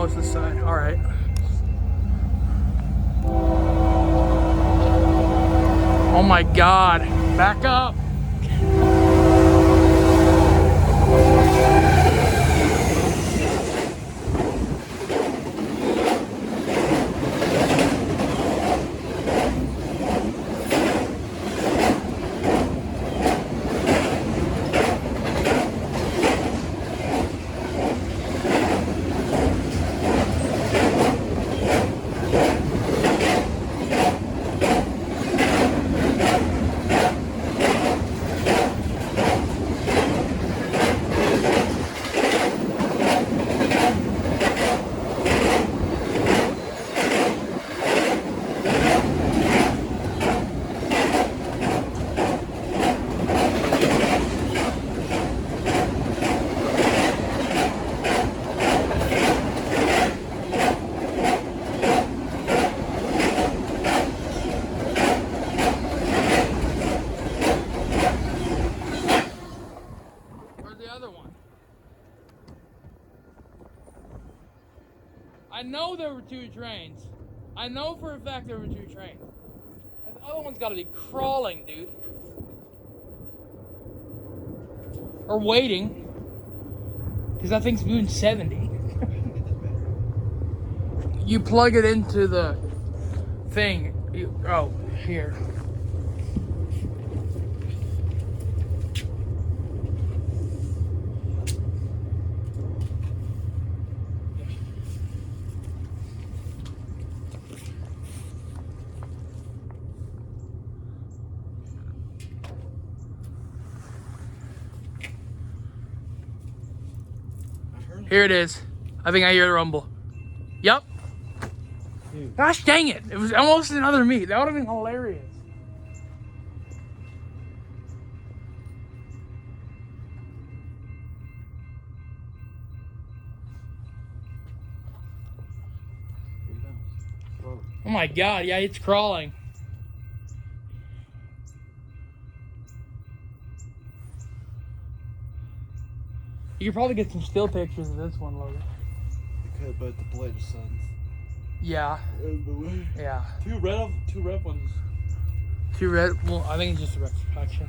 it's this side. All right. Oh my God. Back up. I know there were 2 trains. I know for a fact there were 2 trains. The other one's got to be crawling, dude. Or waiting. Because that thing's moving 70. You plug it into the thing. Oh, here. Here it is. I think I hear the rumble. Yep. Dude. Gosh dang it. It was almost another me. That would have been hilarious. Oh my God, yeah, it's crawling. You could probably get some still pictures of this one, Logan. You could, but the blade of suns. Yeah. Yeah. Two red ones. 2 red. Well, I think it's just a reflection.